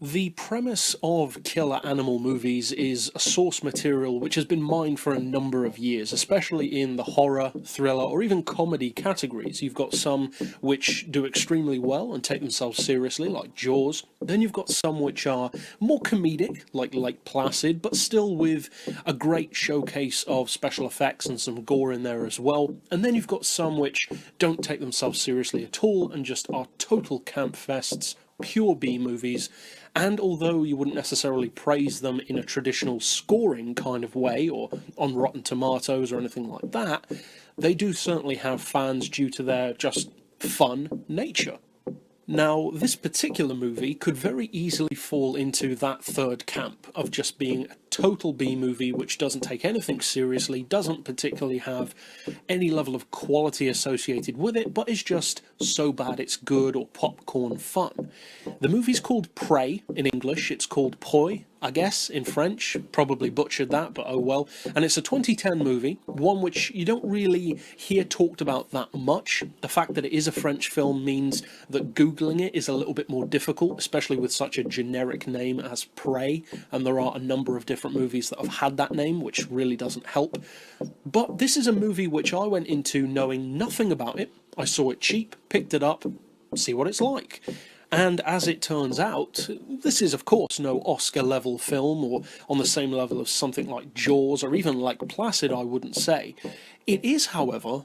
The premise of killer animal movies is a source material which has been mined for a number of years, especially in the horror, thriller, or even comedy categories. You've got some which do extremely well and take themselves seriously, like Jaws. Then you've got some which are more comedic, like Lake Placid, but still with a great showcase of special effects and some gore in there as well. And then you've got some which don't take themselves seriously at all and just are total camp fests, pure B movies, and although you wouldn't necessarily praise them in a traditional scoring kind of way or on Rotten Tomatoes or anything like that, they do certainly have fans due to their just fun nature. Now, this particular movie could very easily fall into that third camp of just being a total B movie which doesn't take anything seriously, doesn't particularly have any level of quality associated with it, but is just so bad it's good or popcorn fun. The movie's called Prey in English, it's called Proie, I guess, in French. Probably butchered that, but oh well. And it's a 2010 movie, one which you don't really hear talked about that much. The fact that it is a French film means that Googling it is a little bit more difficult, especially with such a generic name as Prey, and there are a number of different movies that have had that name, which really doesn't help. But this is a movie which I went into knowing nothing about it. I saw it cheap, picked it up, see what it's like. And as it turns out, this is of course no Oscar-level film or on the same level as something like Jaws or even like Placid, I wouldn't say. It is, however,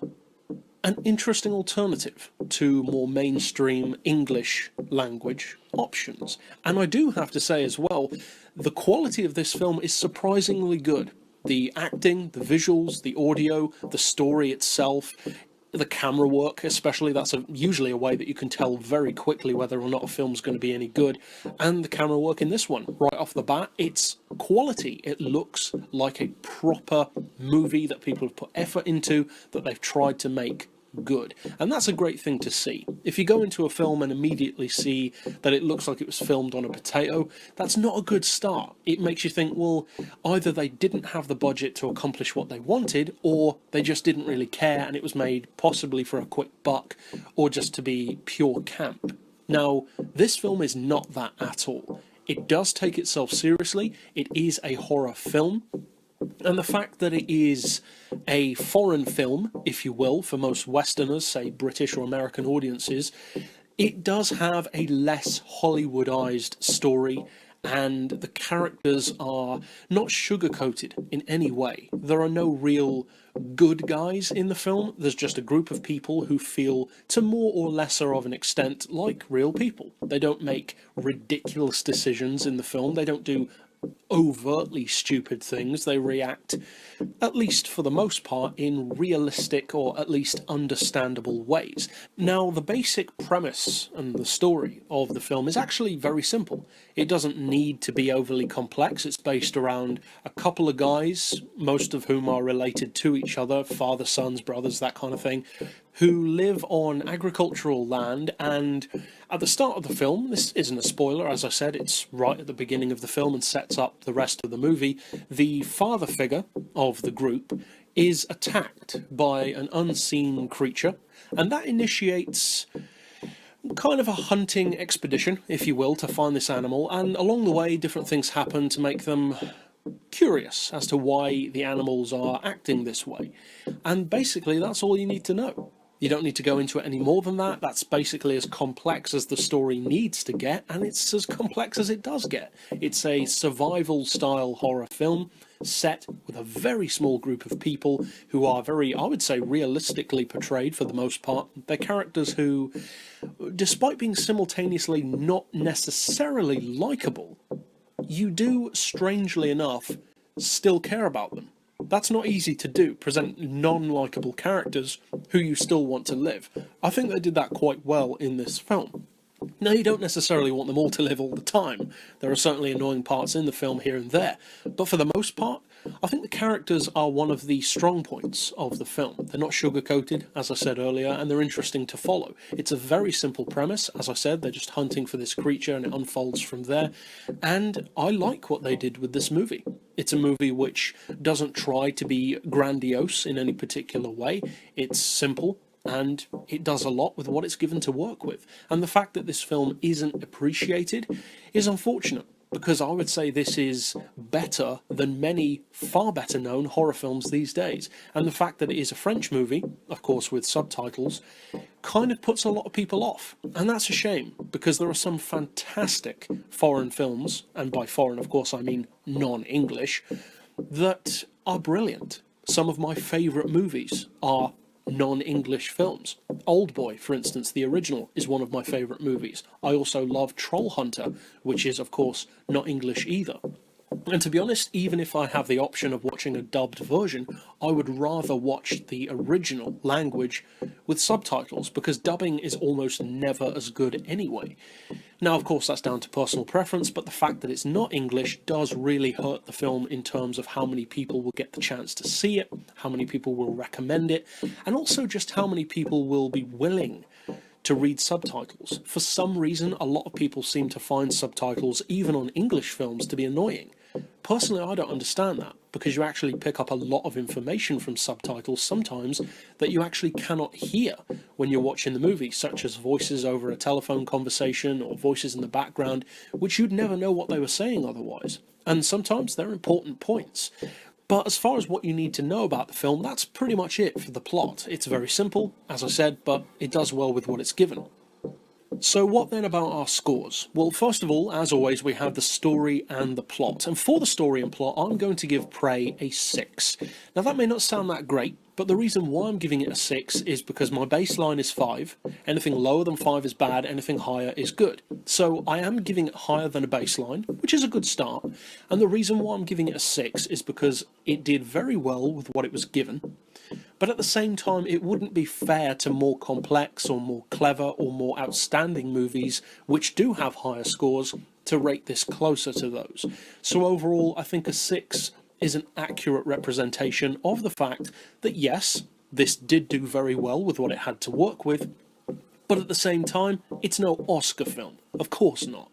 an interesting alternative to more mainstream English language options. And I do have to say as well, the quality of this film is surprisingly good. The acting, the visuals, the audio, the story itself, the camera work especially, that's usually a way that you can tell very quickly whether or not a film's going to be any good, and the camera work in this one, right off the bat, it's quality. It looks like a proper movie that people have put effort into, that they've tried to make good, and that's a great thing to see. If you go into a film and immediately see that it looks like it was filmed on a potato, that's not a good start. It makes you think, well, either they didn't have the budget to accomplish what they wanted, or they just didn't really care and it was made possibly for a quick buck, or just to be pure camp. Now, this film is not that at all. It does take itself seriously. It is a horror film. And the fact that it is a foreign film, if you will, for most Westerners, say British or American audiences, it does have a less Hollywoodized story, and the characters are not sugar-coated in any way. There are no real good guys in the film. There's just a group of people who feel, to more or lesser of an extent, like real people. They don't make ridiculous decisions in the film. They don't do overtly stupid things. They react, at least for the most part, in realistic or at least understandable ways. Now, the basic premise and the story of the film is actually very simple. It doesn't need to be overly complex. It's based around a couple of guys, most of whom are related to each other, father, sons, brothers, that kind of thing, who live on agricultural land, and at the start of the film, this isn't a spoiler, as I said, it's right at the beginning of the film and sets up the rest of the movie, the father figure of the group is attacked by an unseen creature, and that initiates kind of a hunting expedition, if you will, to find this animal, and along the way different things happen to make them curious as to why the animals are acting this way. And basically that's all you need to know. You don't need to go into it any more than that. That's basically as complex as the story needs to get, and it's as complex as it does get. It's a survival-style horror film set with a very small group of people who are very, I would say, realistically portrayed for the most part. They're characters who, despite being simultaneously not necessarily likable, you do, strangely enough, still care about them. That's not easy to do, present non-likeable characters who you still want to live. I think they did that quite well in this film. Now, you don't necessarily want them all to live all the time. There are certainly annoying parts in the film here and there, but for the most part, I think the characters are one of the strong points of the film. They're not sugar-coated, as I said earlier, and they're interesting to follow. It's a very simple premise. As I said, they're just hunting for this creature and it unfolds from there, and I like what they did with this movie. It's a movie which doesn't try to be grandiose in any particular way. It's simple, and it does a lot with what it's given to work with. And the fact that this film isn't appreciated is unfortunate, because I would say this is better than many far better known horror films these days. And the fact that it is a French movie, of course with subtitles, kind of puts a lot of people off. And that's a shame, because there are some fantastic foreign films, and by foreign of course I mean non-English, that are brilliant. Some of my favourite movies are non-English films. Oldboy, for instance, the original, is one of my favourite movies. I also love Troll Hunter, which is, of course, not English either. And to be honest, even if I have the option of watching a dubbed version, I would rather watch the original language with subtitles, because dubbing is almost never as good anyway. Now, of course, that's down to personal preference, but the fact that it's not English does really hurt the film in terms of how many people will get the chance to see it, how many people will recommend it, and also just how many people will be willing to read subtitles. For some reason, a lot of people seem to find subtitles, even on English films, to be annoying. Personally, I don't understand that, because you actually pick up a lot of information from subtitles sometimes that you actually cannot hear when you're watching the movie, such as voices over a telephone conversation or voices in the background, which you'd never know what they were saying otherwise. And sometimes they're important points. But as far as what you need to know about the film, that's pretty much it for the plot. It's very simple, as I said, but it does well with what it's given. So what then about our scores? Well, first of all, as always, we have the story and the plot. And for the story and plot, I'm going to give Proie a 6. Now, that may not sound that great, but the reason why I'm giving it a 6 is because my baseline is 5. Anything lower than 5 is bad, anything higher is good. So I am giving it higher than a baseline, which is a good start. And the reason why I'm giving it a 6 is because it did very well with what it was given. But at the same time, it wouldn't be fair to more complex or more clever or more outstanding movies, which do have higher scores, to rate this closer to those. So overall, I think a 6 is an accurate representation of the fact that yes, this did do very well with what it had to work with, but at the same time, it's no Oscar film. Of course not.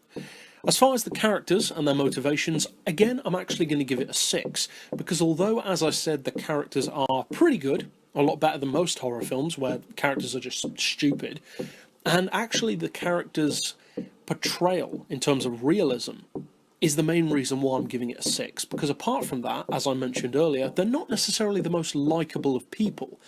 As far as the characters and their motivations, again, I'm actually going to give it a 6, because although, as I said, the characters are pretty good, a lot better than most horror films where characters are just stupid, and actually the characters' portrayal in terms of realism is the main reason why I'm giving it a 6, because apart from that, as I mentioned earlier, they're not necessarily the most likeable of people.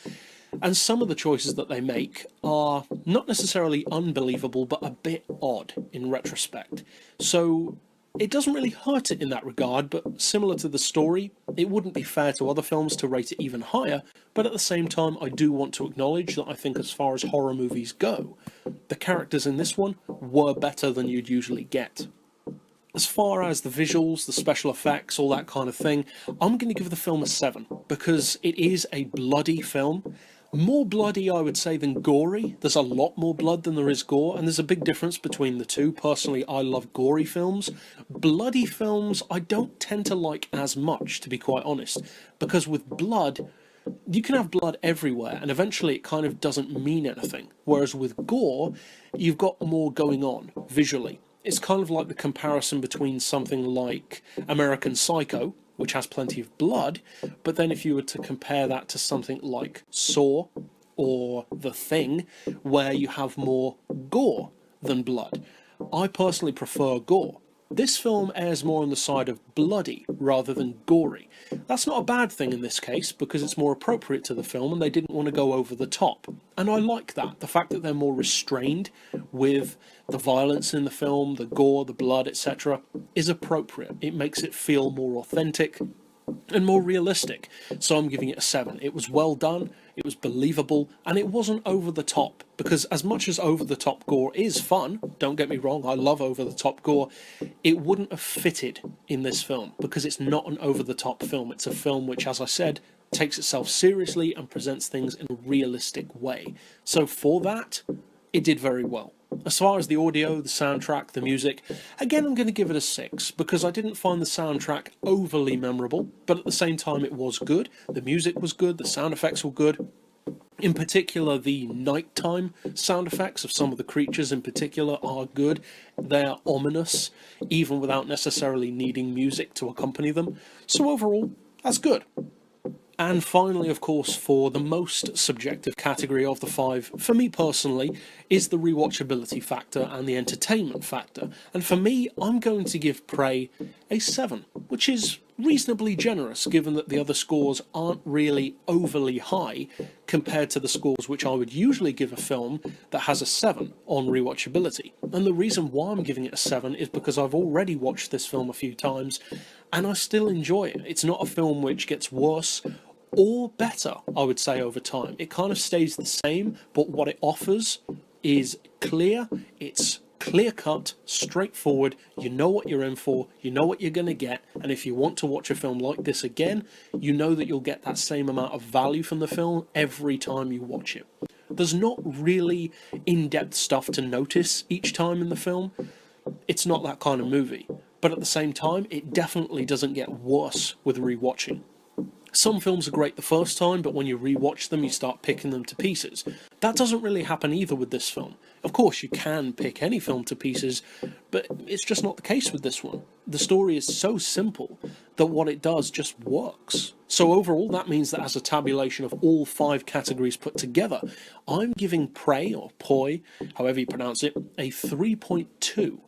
And some of the choices that they make are not necessarily unbelievable, but a bit odd in retrospect. So it doesn't really hurt it in that regard, but similar to the story, it wouldn't be fair to other films to rate it even higher. But at the same time, I do want to acknowledge that I think as far as horror movies go, the characters in this one were better than you'd usually get. As far as the visuals, the special effects, all that kind of thing, I'm going to give the film a 7, because it is a bloody film. More bloody, I would say, than gory. There's a lot more blood than there is gore, and there's a big difference between the two. Personally, I love gory films. Bloody films, I don't tend to like as much, to be quite honest, because with blood, you can have blood everywhere, and eventually it kind of doesn't mean anything. Whereas with gore, you've got more going on visually. It's kind of like the comparison between something like American Psycho, which has plenty of blood, but then if you were to compare that to something like Saw or The Thing, where you have more gore than blood. I personally prefer gore. This film airs more on the side of bloody rather than gory. That's not a bad thing in this case, because it's more appropriate to the film and they didn't want to go over the top. And I like that. The fact that they're more restrained with the violence in the film, the gore, the blood, etc. is appropriate. It makes it feel more authentic and more realistic. So I'm giving it a 7. It was well done, it was believable, and it wasn't over the top, because as much as over the top gore is fun, don't get me wrong, I love over the top gore, it wouldn't have fitted in this film, because it's not an over the top film. It's a film which, as I said, takes itself seriously and presents things in a realistic way. So for that, it did very well. As far as the audio, the soundtrack, the music, again I'm going to give it a 6, because I didn't find the soundtrack overly memorable, but at the same time it was good. The music was good, the sound effects were good. In particular, the nighttime sound effects of some of the creatures in particular are good. They are ominous, even without necessarily needing music to accompany them. So overall, that's good. And finally, of course, for the most subjective category of the five, for me personally, is the rewatchability factor and the entertainment factor. And for me, I'm going to give Prey a 7, which is reasonably generous given that the other scores aren't really overly high compared to the scores which I would usually give a film that has a 7 on rewatchability. And the reason why I'm giving it a 7 is because I've already watched this film a few times and I still enjoy it. It's not a film which gets worse or better, I would say, over time. It kind of stays the same, but what it offers is clear, it's clear-cut, straightforward, you know what you're in for, you know what you're going to get, and if you want to watch a film like this again, you know that you'll get that same amount of value from the film every time you watch it. There's not really in-depth stuff to notice each time in the film. It's not that kind of movie, but at the same time, it definitely doesn't get worse with rewatching. Some films are great the first time, but when you rewatch them, you start picking them to pieces. That doesn't really happen either with this film. Of course, you can pick any film to pieces, but it's just not the case with this one. The story is so simple that what it does just works. So overall, that means that as a tabulation of all 5 categories put together, I'm giving Prey, or Proie, however you pronounce it, a 3.2.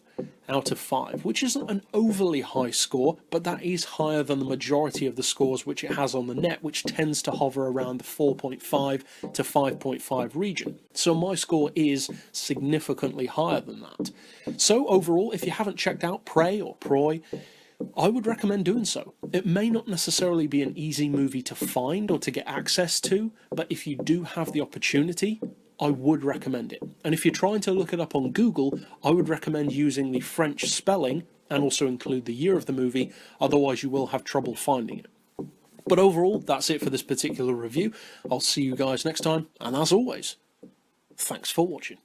out of 5, which isn't an overly high score, but that is higher than the majority of the scores which it has on the net, which tends to hover around the 4.5 to 5.5 region. So my score is significantly higher than that. So overall, if you haven't checked out Prey or Proie, I would recommend doing so. It may not necessarily be an easy movie to find or to get access to, but if you do have the opportunity, I would recommend it. And if you're trying to look it up on Google, I would recommend using the French spelling and also include the year of the movie, otherwise you will have trouble finding it. But overall, that's it for this particular review. I'll see you guys next time, and as always, thanks for watching.